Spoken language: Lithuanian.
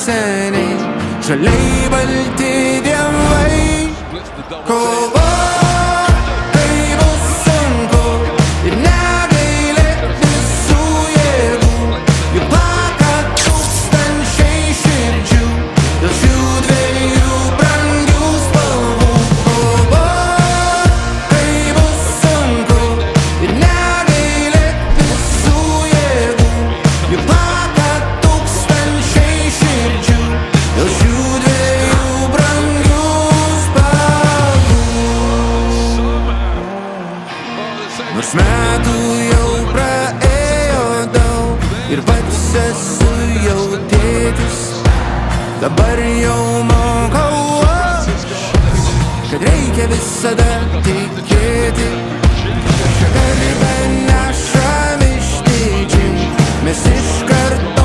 seniai, žaliai balti dievai. Kova, tai bus sunku ir negailėt visų jėgų. Juk plaka tūkstančiai širdžių dėl šių dviejų brangių spalvų. Kova, tai bus sunku ir negailėt visų jėgų. Juk plaka tūkstančiai širdžių dėl šių dviejų brangių spalvų. Nors metų jau praėjo daug ir pats esu jau tėtis, dabar jau mokau aš, kad reikia visada tikėti. Šią garbę nešam išdidžiai, mes iš karto